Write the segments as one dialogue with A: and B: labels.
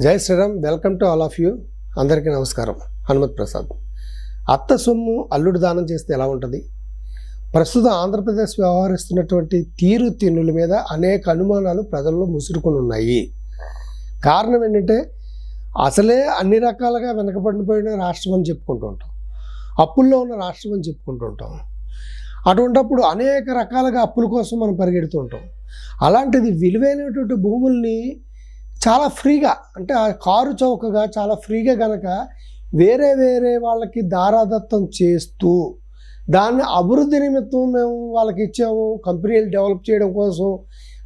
A: జై Shriram. Welcome to all of you. అందరికీ నమస్కారం. హనుమత్ ప్రసాద్. అత్త సొమ్ము అల్లుడు దానం చేస్తే ఎలా ఉంటుంది? ప్రస్తుతం ఆంధ్రప్రదేశ్ వ్యవహరిస్తున్నటువంటి తీరుతెన్నుల మీద అనేక అనుమానాలు ప్రజల్లో ముసురుకొని ఉన్నాయి. కారణం ఏంటంటే అసలే అన్ని రకాలుగా వెనకబడిపోయిన రాష్ట్రం అని చెప్పుకుంటూ ఉంటాం, అప్పుల్లో ఉన్న రాష్ట్రం అని చెప్పుకుంటూ ఉంటాం. అటువంటిప్పుడు అనేక రకాలుగా అప్పుల కోసం మనం పరిగెడుతూ ఉంటాం. అలాంటిది విలువైనటువంటి భూముల్ని చాలా ఫ్రీగా, అంటే ఆ కారు చౌకగా చాలా ఫ్రీగా కనుక వేరే వాళ్ళకి దారాదత్తం చేస్తూ దాన్ని అభివృద్ధి నిమిత్తం మేము వాళ్ళకి ఇచ్చాము, కంపెనీలు డెవలప్ చేయడం కోసం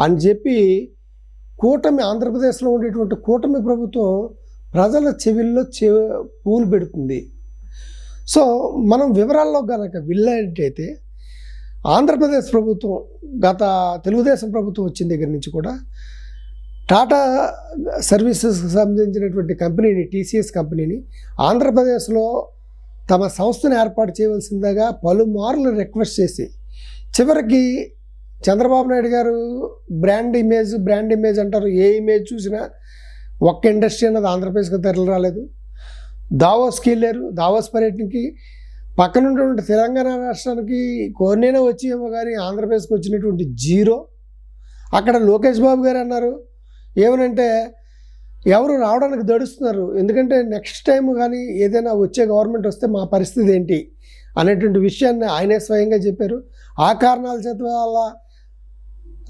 A: అని చెప్పి కూటమి, ఆంధ్రప్రదేశ్లో ఉండేటువంటి కూటమి ప్రభుత్వం ప్రజల చెవిల్లో పూలు పెడుతుంది. సో మనం వివరాల్లో కనుక వెళ్ళేటైతే ఆంధ్రప్రదేశ్ ప్రభుత్వం గత తెలుగుదేశం ప్రభుత్వం వచ్చిన దగ్గర నుంచి కూడా టాటా సర్వీసెస్కి సంబంధించినటువంటి కంపెనీని, టీసీఎస్ కంపెనీని ఆంధ్రప్రదేశ్లో తమ సంస్థను ఏర్పాటు చేయవలసిందిగా పలుమార్లు రిక్వెస్ట్ చేసి చివరికి చంద్రబాబు నాయుడు గారు బ్రాండ్ ఇమేజ్ అంటారు. ఏ ఇమేజ్ చూసినా ఒక్క ఇండస్ట్రీ అన్నది ఆంధ్రప్రదేశ్కి తరలి రాలేదు. దావోస్కి వెళ్ళారు. దావోస్ పర్యటనకి పక్కన ఉన్నటువంటి తెలంగాణ రాష్ట్రానికి కోరినైనా వచ్చి ఏమో కానీ ఆంధ్రప్రదేశ్కి వచ్చినటువంటి జీరో. అక్కడ లోకేష్ బాబు గారు అన్నారు ఏమనంటే ఎవరు రావడానికి దడుస్తున్నారు, ఎందుకంటే నెక్స్ట్ టైం కానీ ఏదైనా వచ్చే గవర్నమెంట్ వస్తే మా పరిస్థితి ఏంటి అనేటువంటి విషయాన్ని ఆయనే స్వయంగా చెప్పారు. ఆ కారణాల చేత వల్ల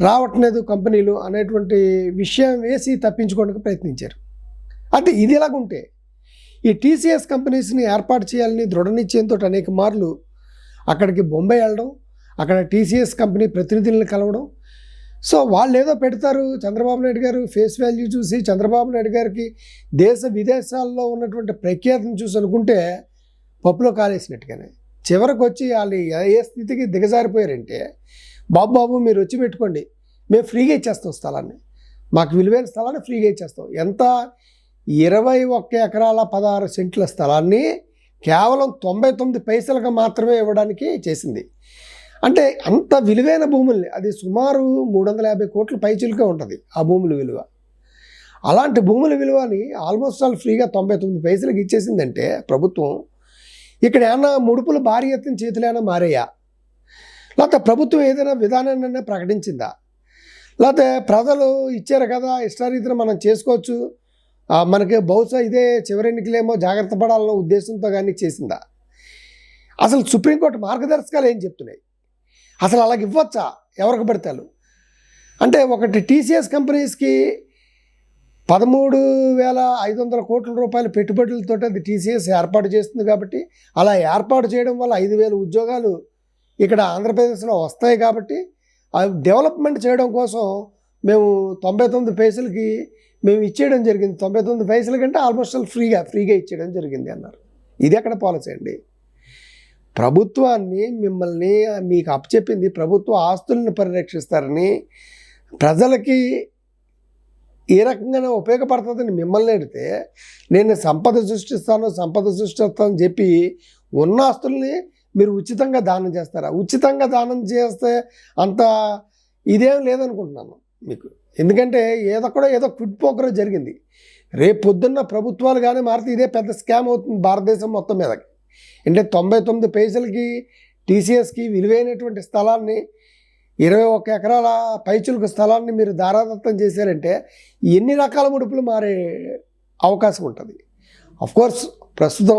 A: రావట్లేదు కంపెనీలు అనేటువంటి విషయం వేసి తప్పించుకోవడానికి ప్రయత్నించారు. అంటే ఇది ఎలాగుంటే ఈ టీసీఎస్ కంపెనీస్ని ఏర్పాటు చేయాలని దృఢ నిశ్చయంతో అనేక మార్లు అక్కడికి బొంబాయి వెళ్ళడం, అక్కడ టీసీఎస్ కంపెనీ ప్రతినిధులను కలవడం. సో వాళ్ళు ఏదో పెడతారు, చంద్రబాబు నాయుడు గారు ఫేస్ వాల్యూ చూసి చంద్రబాబు నాయుడు గారికి దేశ విదేశాల్లో ఉన్నటువంటి ప్రఖ్యాతిని చూసి అనుకుంటే పప్పులో కాలేసినట్టుగానే చివరికి వచ్చి వాళ్ళు ఏ స్థితికి దిగజారిపోయారంటే, బాబు మీరు వచ్చి పెట్టుకోండి, మేము ఫ్రీగా ఇచ్చేస్తాం స్థలాన్ని, మాకు విలువైన స్థలాన్ని ఫ్రీగా ఇచ్చేస్తాం. ఎంత 21 ఎకరాల 16 సెంట్ల స్థలాన్ని కేవలం 99 పైసలకు మాత్రమే ఇవ్వడానికి చేసింది. అంటే అంత విలువైన భూముల్ని, అది సుమారు 350 కోట్ల పైచిలుకే ఉంటుంది ఆ భూముల విలువ. అలాంటి భూముల విలువని ఆల్మోస్ట్ ఆల్ ఫ్రీగా 99 పైసలకు ఇచ్చేసిందంటే ప్రభుత్వం, ఇక్కడ ఏమన్నా ముడుపులు భారీ ఎత్తున చేతులు ఏమైనా మారాయా? లేకపోతే ప్రభుత్వం ఏదైనా విధానాన్ని ప్రకటించిందా? లేకపోతే ప్రజలు ఇచ్చారు కదా ఇష్టారీతిని మనం చేసుకోవచ్చు, మనకి బహుశా ఇదే చివరి ఎన్నికలేమో జాగ్రత్త పడాలన్న ఉద్దేశంతో కానీ చేసిందా? అసలు సుప్రీంకోర్టు మార్గదర్శకాలు ఏం చెప్తున్నాయి? అసలు అలాగ ఇవ్వచ్చా ఎవరికి పడతారు? అంటే ఒకటి టీసీఎస్ కంపెనీస్కి 13,500 కోట్ల రూపాయల పెట్టుబడులతో అది టీసీఎస్ ఏర్పాటు చేస్తుంది. కాబట్టి అలా ఏర్పాటు చేయడం వల్ల 5,000 ఉద్యోగాలు ఇక్కడ ఆంధ్రప్రదేశ్లో వస్తాయి. కాబట్టి డెవలప్మెంట్ చేయడం కోసం మేము 99 పైసలకి మేము ఇచ్చేయడం జరిగింది. 99 పైసల కంటే ఆల్మోస్ట్ ఫ్రీగా ఇచ్చేయడం జరిగింది అన్నారు. ఇది ఎక్కడ పాలసీ అండి? ప్రభుత్వాన్ని మిమ్మల్ని మీకు అప్పచెప్పింది ప్రభుత్వ ఆస్తులను పరిరక్షిస్తారని, ప్రజలకి ఏ రకంగా ఉపయోగపడుతుందని మిమ్మల్ని అడిగితే నేను సంపద సృష్టిస్తాను చెప్పి ఉన్న ఆస్తుల్ని మీరు ఉచితంగా దానం చేస్తారా? ఉచితంగా దానం చేస్తే అంత ఇదేం లేదనుకుంటున్నాను మీకు. ఎందుకంటే ఏదో క్విడ్ పోకరో జరిగింది. రేపు పొద్దున్న ప్రభుత్వాలు కానీ మారితే ఇదే పెద్ద స్కామ్ అవుతుంది భారతదేశం మొత్తం మీదకి. అంటే 99 పైసలకి టీసీఎస్కి విలువైనటువంటి స్థలాన్ని, 21 ఎకరాల పైచులకు స్థలాన్ని మీరు దారాదత్తం చేశారంటే ఎన్ని రకాల ముడుపులు మారే అవకాశం ఉంటుంది. అఫ్కోర్స్ ప్రస్తుతం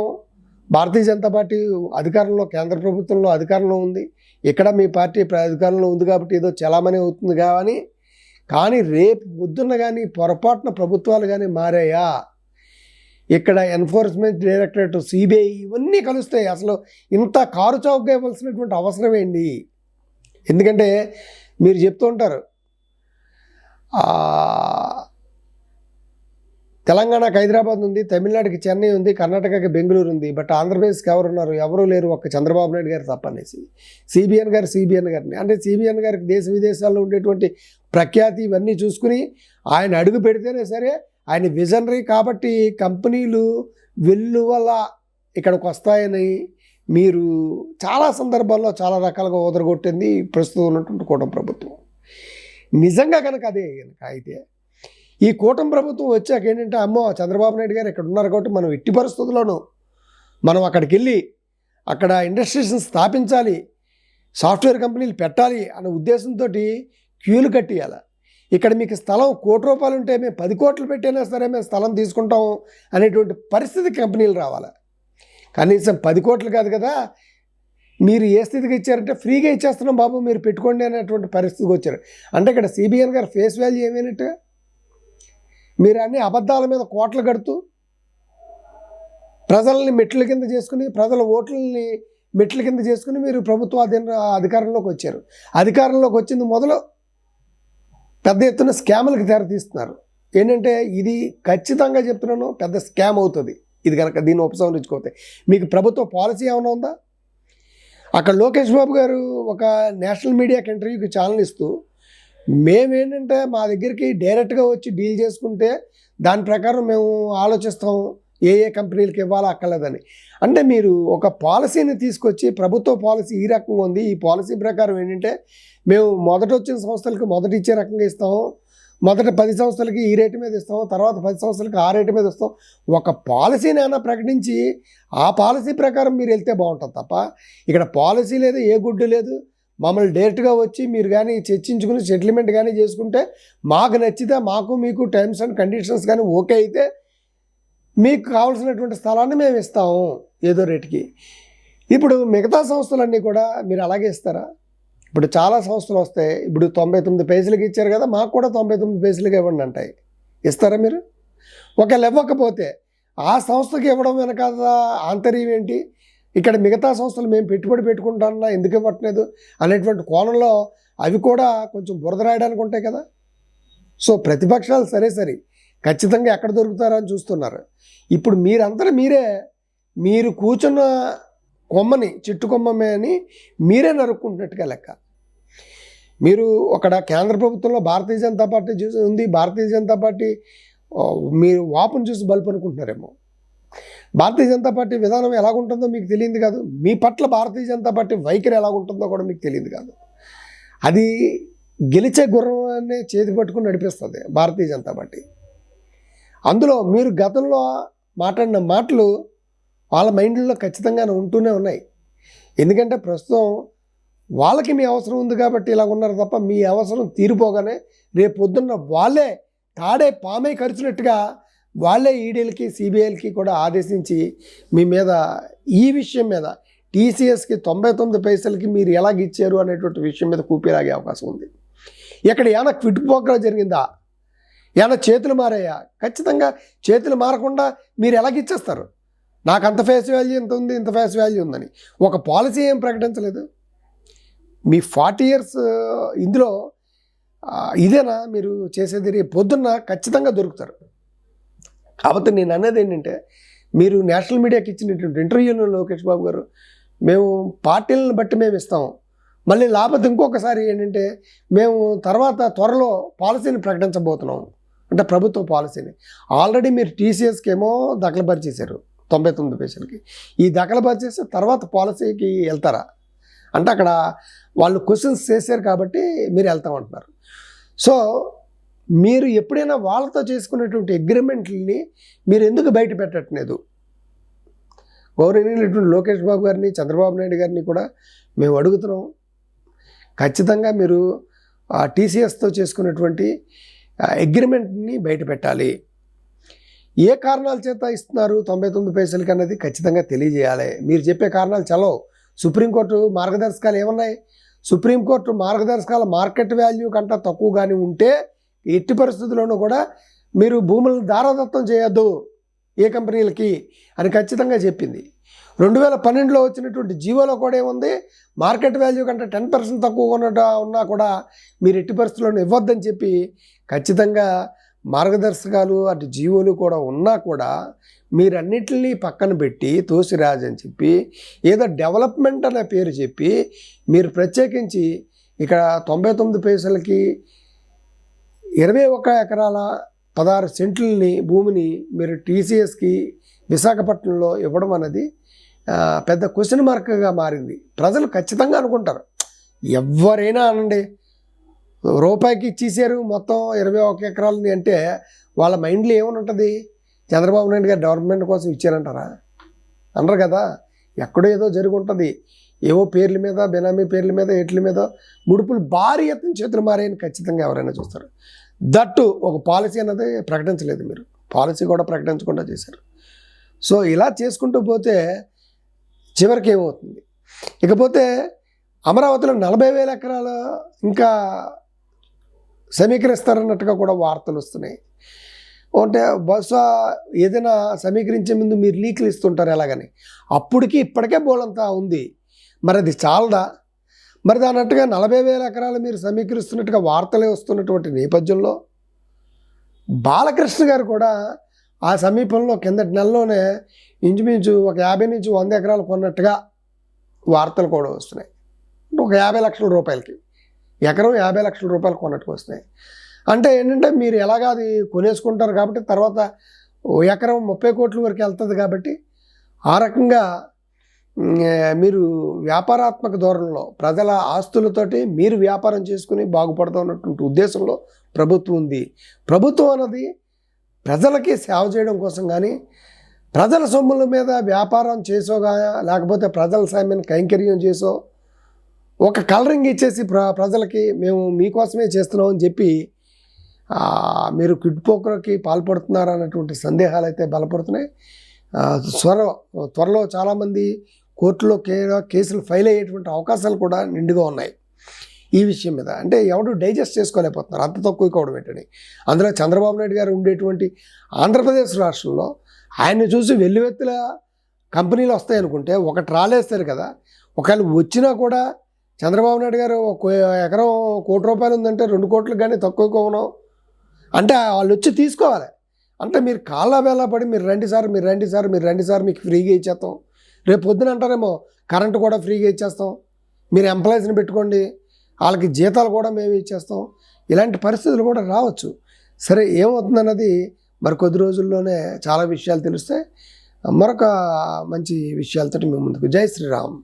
A: భారతీయ జనతా పార్టీ అధికారంలో, కేంద్ర ప్రభుత్వంలో అధికారంలో ఉంది, ఇక్కడ మీ పార్టీ అధికారంలో ఉంది కాబట్టి ఏదో చలామణి అవుతుంది కానీ రేపు పొద్దున్న కానీ పొరపాటున ప్రభుత్వాలు కానీ మారాయా, ఇక్కడ ఎన్ఫోర్స్మెంట్ డైరెక్టరేట్, సిబిఐ ఇవన్నీ కలుస్తాయి. అసలు ఇంత కారు చౌకగా ఇవ్వాల్సినటువంటి అవసరం ఏంటి? ఎందుకంటే మీరు చెప్తూ ఉంటారు తెలంగాణకి హైదరాబాద్ ఉంది, తమిళనాడుకి చెన్నై ఉంది, కర్ణాటకకి బెంగళూరు ఉంది, బట్ ఆంధ్రప్రదేశ్కి ఎవరున్నారు? ఎవరూ లేరు, ఒక్క చంద్రబాబు నాయుడు గారు తప్పనేసి సిబిఎన్ గారిని, అంటే సిబిఎన్ గారికి దేశ విదేశాల్లో ఉండేటువంటి ప్రఖ్యాతి ఇవన్నీ చూసుకుని ఆయన అడుగు పెడితేనే సరే, ఆయన విజనరీ కాబట్టి కంపెనీలు వెల్లువల ఇక్కడికి వస్తాయని మీరు చాలా సందర్భాల్లో చాలా రకాలుగా ఓదరగొట్టింది ప్రస్తుతం ఉన్నటువంటి కూటమి ప్రభుత్వం. నిజంగా కనుక అదే కనుక అయితే ఈ కూటమి ప్రభుత్వం వచ్చాక ఏంటంటే అమ్మో చంద్రబాబు నాయుడు గారు ఇక్కడ ఉన్నారు కాబట్టి మనం ఎట్టి పరిస్థితుల్లోనూ మనం అక్కడికి వెళ్ళి అక్కడ ఇండస్ట్రీస్ స్థాపించాలి, సాఫ్ట్వేర్ కంపెనీలు పెట్టాలి అనే ఉద్దేశంతో క్యూలు కట్టియాలి. ఇక్కడ మీకు స్థలం ₹1,00,00,000 ఉంటే మేము 10 కోట్లు పెట్టైనా సరే మేము స్థలం తీసుకుంటాం అనేటువంటి పరిస్థితి కంపెనీలు రావాలి. కనీసం 10 కోట్లు కాదు కదా, మీరు ఏ స్థితికి ఇచ్చారంటే ఫ్రీగా ఇచ్చేస్తున్నాం బాబు మీరు పెట్టుకోండి అనేటువంటి పరిస్థితికి వచ్చారు. అంటే ఇక్కడ సిబిఎన్ గారు ఫేస్ వాల్యూ ఏమైనట్టు? మీరు అన్ని అబద్ధాల మీద కోట్లు కడుతూ ప్రజల్ని మెట్ల కింద చేసుకుని, ప్రజల ఓట్లని మెట్ల కింద చేసుకుని మీరు ప్రభుత్వ అధికారంలోకి వచ్చారు. అధికారంలోకి వచ్చింది మొదలు పెద్ద ఎత్తున స్కాములకు తెరతీస్తున్నారు. ఏంటంటే ఇది ఖచ్చితంగా చెప్తున్నాను, పెద్ద స్కామ్ అవుతుంది ఇది కనుక దీన్ని ఉపసంహరించుకోతే. మీకు ప్రభుత్వ పాలసీ ఏమైనా ఉందా? అక్కడ లోకేష్ బాబు గారు ఒక నేషనల్ మీడియాకి ఇంటర్వ్యూకి ఛానల్ ఇస్తూ మేమేంటంటే మా దగ్గరికి డైరెక్ట్గా వచ్చి డీల్ చేసుకుంటే దాని ప్రకారం మేము ఆలోచిస్తాం ఏ కంపెనీలకు ఇవ్వాలో అక్కర్లేదని. అంటే మీరు ఒక పాలసీని తీసుకొచ్చి ప్రభుత్వ పాలసీ ఈ రకంగా ఉంది, ఈ పాలసీ ప్రకారం ఏంటంటే మేము మొదట వచ్చిన సంస్థలకు మొదట ఇచ్చే రకంగా ఇస్తాము, మొదట 10 సంవత్సరాలకి ఈ రేటు మీద ఇస్తాం, తర్వాత 10 సంవత్సరాలకి ఆ రేటు మీద ఇస్తాం. ఒక పాలసీనైనా ప్రకటించి ఆ పాలసీ ప్రకారం మీరు వెళ్తే బాగుంటుంది తప్ప ఇక్కడ పాలసీ లేదు, ఏ గుడ్డు లేదు. మమ్మల్ని డైరెక్ట్గా వచ్చి మీరు కానీ చర్చించుకుని సెటిల్మెంట్ కానీ చేసుకుంటే మాకు నచ్చితే మాకు మీకు టర్మ్స్ అండ్ కండిషన్స్ కానీ ఓకే అయితే మీకు కావాల్సినటువంటి స్థలాన్ని మేము ఇస్తాము ఏదో రేటుకి. ఇప్పుడు మిగతా సంస్థలన్నీ కూడా మీరు అలాగే ఇస్తారా? ఇప్పుడు చాలా సంస్థలు వస్తాయి, ఇప్పుడు 99 పైసలకి ఇచ్చారు కదా, మాకు కూడా 99 పైసలకి ఇవ్వండి అంటాయి. ఇస్తారా మీరు? ఒకవేళ ఇవ్వకపోతే ఆ సంస్థకి ఇవ్వడం వెనకాల ఆంతర్యం ఏంటి? ఇక్కడ మిగతా సంస్థలు మేము పెట్టుబడి పెట్టుకుంటామన్నా ఎందుకు ఇవ్వట్లేదు అనేటువంటి కోణంలో అవి కూడా కొంచెం బురద రాయడానికి ఉంటాయి కదా. సో ప్రతిపక్షాలు సరే ఖచ్చితంగా ఎక్కడ దొరుకుతారని చూస్తున్నారు. ఇప్పుడు మీరంతా మీరు కూర్చున్న కొమ్మని చెట్టు కొమ్మమే అని మీరే నరుక్కుంటున్నట్టుగా లెక్క. మీరు అక్కడ కేంద్ర ప్రభుత్వంలో భారతీయ జనతా పార్టీ చూసి ఉంది, భారతీయ జనతా పార్టీ మీరు వాపును చూసి బల్పు అనుకుంటున్నారేమో. భారతీయ జనతా పార్టీ విధానం ఎలాగుంటుందో మీకు తెలియదు కాదు, మీ పట్ల భారతీయ జనతా పార్టీ వైఖరి ఎలాగుంటుందో కూడా మీకు తెలియదు కాదు. అది గెలిచే గుర్రాన్ని చేతి పట్టుకుని నడిపిస్తుంది భారతీయ జనతా పార్టీ. అందులో మీరు గతంలో మాట్లాడిన మాటలు వాళ్ళ మైండ్లో ఖచ్చితంగా ఉంటూనే ఉన్నాయి. ఎందుకంటే ప్రస్తుతం వాళ్ళకి మీ అవసరం ఉంది కాబట్టి ఇలా ఉన్నారు తప్ప మీ అవసరం తీరిపోగానే రేపు పొద్దున్న వాళ్ళే తాడే పామై కరిచినట్టుగా వాళ్ళే ఈడీలకి సిబిఐలకి కూడా ఆదేశించి మీ మీద ఈ విషయం మీద టీసీఎస్కి 99 పైసలకి మీరు ఎలాగిచ్చారు అనేటువంటి విషయం మీద కూపిలాగే అవకాశం ఉంది. ఇక్కడ ఏమైనా క్విట్ ప్రోగ్రా జరిగిందా? ఏమైనా చేతులు మారాయా? ఖచ్చితంగా చేతులు మారకుండా మీరు ఎలాగిచ్చేస్తారు? నాకు అంత ఫేస్ వాల్యూ ఇంత ఉంది, ఇంత ఫేస్ వాల్యూ ఉందని ఒక పాలసీ ఏం ప్రకటించలేదు. మీ 40 years ఇందులో ఇదేనా మీరు చేసేది? రేపు పొద్దున్న ఖచ్చితంగా దొరుకుతారు. కాబట్టి నేను అన్నది ఏంటంటే మీరు నేషనల్ మీడియాకి ఇచ్చినటువంటి ఇంటర్వ్యూలో లోకేష్ బాబు గారు మేము పార్టీలను బట్టి మేము ఇస్తాము, మళ్ళీ లేకపోతే ఇంకొకసారి ఏంటంటే మేము తర్వాత త్వరలో పాలసీని ప్రకటించబోతున్నాం అంటే ప్రభుత్వ పాలసీని. ఆల్రెడీ మీరు టీసీఎస్కి ఏమో దఖలుపరిచేశారు 99 పైసలకి. ఈ దఖలుపరిచేసి తర్వాత పాలసీకి వెళ్తారా అంటే అక్కడ వాళ్ళు క్వశ్చన్స్ చేశారు కాబట్టి మీరు వెళ్తామంటున్నారు. సో మీరు ఎప్పుడైనా వాళ్ళతో చేసుకున్నటువంటి అగ్రిమెంట్లని మీరు ఎందుకు బయట పెట్టట్లేదు? గౌరవనీయులైనటువంటి లోకేష్ బాబు గారిని, చంద్రబాబు నాయుడు గారిని కూడా మేము అడుగుతున్నాం, ఖచ్చితంగా మీరు ఆ టీసీఎస్తో చేసుకున్నటువంటి అగ్రిమెంట్ని బయట పెట్టాలి. ఏ కారణాల చేత ఇస్తున్నారు 99 పైసలకి అన్నది ఖచ్చితంగా తెలియజేయాలి. మీరు చెప్పే కారణాలు చలవు. సుప్రీంకోర్టు మార్గదర్శకాలు ఏమన్నాయి? సుప్రీంకోర్టు మార్గదర్శకాల మార్కెట్ వాల్యూ కంటే తక్కువగానే ఉంటే ఎట్టి పరిస్థితుల్లోనూ కూడా మీరు భూములను దారాదత్తం చేయొద్దు ఏ కంపెనీలకి అని ఖచ్చితంగా చెప్పింది. 2012లో వచ్చినటువంటి జీవోలో కూడా ఏముంది? మార్కెట్ వాల్యూ కంటే 10% తక్కువ ఉన్నా కూడా మీరు ఎట్టి పరిస్థితుల్లోనూ ఇవ్వద్దని చెప్పి ఖచ్చితంగా మార్గదర్శకాలు అటు జీవోలు కూడా ఉన్నా కూడా మీరన్నిటిని పక్కన పెట్టి తోసిరాజు అని చెప్పి ఏదో డెవలప్మెంట్ అనే పేరు చెప్పి మీరు ప్రత్యేకించి ఇక్కడ 99 పైసలకి 21 ఎకరాల 16 సెంట్లని భూమిని మీరు టీసీఎస్కి విశాఖపట్నంలో ఇవ్వడం అనేది పెద్ద క్వశ్చన్ మార్క్గా మారింది. ప్రజలు ఖచ్చితంగా అనుకుంటారు, ఎవరైనా అనండి, రూపాయికి ఇచ్చేసారు మొత్తం 21 ఎకరాలని అంటే వాళ్ళ మైండ్లో ఏమని ఉంటుంది? చంద్రబాబు నాయుడు గారు డెవలప్మెంట్ కోసం ఇచ్చారంటారా? అనరు కదా. ఎక్కడో ఏదో జరిగి ఉంటుంది. ఏవో పేర్ల మీద, బెనామీ పేర్ల మీద, ఎట్ల మీద ముడుపులు భారీ ఎత్తున చేతులు మారాయని ఖచ్చితంగా ఎవరైనా చూస్తారు. దట్టు ఒక పాలసీ అన్నది ప్రకటించలేదు మీరు. పాలసీ కూడా ప్రకటించకుండా చేశారు. సో ఇలా చేసుకుంటూ పోతే చివరికి ఏమవుతుంది? ఇకపోతే అమరావతిలో 40,000 ఎకరాలు ఇంకా సమీకరిస్తారన్నట్టుగా కూడా వార్తలు వస్తున్నాయి. అంటే బహుశా ఏదైనా సమీకరించే ముందు మీరు లీకులు ఇస్తుంటారు ఎలాగని. అప్పటికి ఇప్పటికే బోలంతా ఉంది. మరి అది చాలదా? మరి దానట్టుగా 40,000 ఎకరాలు మీరు సమీకరిస్తున్నట్టుగా వార్తలే వస్తున్నటువంటి నేపథ్యంలో బాలకృష్ణ గారు కూడా ఆ సమీపంలో కిందటి నెలలోనే ఇంచుమించు ఒక 50 నుంచి 100 ఎకరాలు కొన్నట్టుగా వార్తలు కూడా వస్తున్నాయి. ఒక 50 లక్షల రూపాయలకి ఎకరం 50 లక్షల రూపాయలు కొన్నట్టుకు వస్తున్నాయి. అంటే ఏంటంటే మీరు ఎలాగా అది కొనేసుకుంటారు కాబట్టి తర్వాత ఎకరం 30 కోట్ల వరకు వెళ్తుంది కాబట్టి ఆ రకంగా మీరు వ్యాపారాత్మక ధోరణిలో ప్రజల ఆస్తులతోటి మీరు వ్యాపారం చేసుకుని బాగుపడుతున్నటువంటి ఉద్దేశంలో ప్రభుత్వం ఉంది. ప్రభుత్వం అన్నది ప్రజలకి సేవ చేయడం కోసం కానీ ప్రజల సొమ్ముల మీద వ్యాపారం చేసోగా లేకపోతే ప్రజల సామ్యాన్ని కైంకర్యం చేసో ఒక కలరింగ్ ఇచ్చేసి ప్రజలకి మేము మీకోసమే చేస్తున్నామని చెప్పి మీరు కిడ్పోకర్కి పాల్పడుతున్నారు అన్నటువంటి సందేహాలు అయితే బలపడుతున్నాయి. త్వరలో చాలామంది కోర్టులో కేసులు ఫైల్ అయ్యేటువంటి అవకాశాలు కూడా నిండుగా ఉన్నాయి ఈ విషయం మీద. అంటే ఎవరు డైజెస్ట్ చేసుకోలేకపోతున్నారు అంత తక్కువ కావడం ఏంటని. అందులో చంద్రబాబు నాయుడు గారు ఉండేటువంటి ఆంధ్రప్రదేశ్ రాష్ట్రంలో ఆయన్ని చూసి వెల్లువెత్తుల కంపెనీలు వస్తాయనుకుంటే ఒకటి రాలేస్తారు కదా. ఒకవేళ వచ్చినా కూడా చంద్రబాబు నాయుడు గారు ఎకరం ₹1,00,00,000 ఉందంటే 2 కోట్లకు కానీ తక్కువ కోవను అంటే వాళ్ళు వచ్చి తీసుకోవాలి. అంటే మీరు కాళ్ళ వేళ పడి మీరు రండి సార్ మీకు ఫ్రీగా ఇచ్చేస్తాం, రేపు పొద్దున అంటారేమో కరెంటు కూడా ఫ్రీగా ఇచ్చేస్తాం, మీరు ఎంప్లాయీస్ని పెట్టుకోండి, వాళ్ళకి జీతాలు కూడా మేము ఇచ్చేస్తాం, ఇలాంటి పరిస్థితులు కూడా రావచ్చు. సరే ఏమవుతుందన్నది మరి కొద్ది రోజుల్లోనే చాలా విషయాలు తెలుస్తాయి. మరొక మంచి విషయాలతో మేము ముందుకు. జై శ్రీరామ్.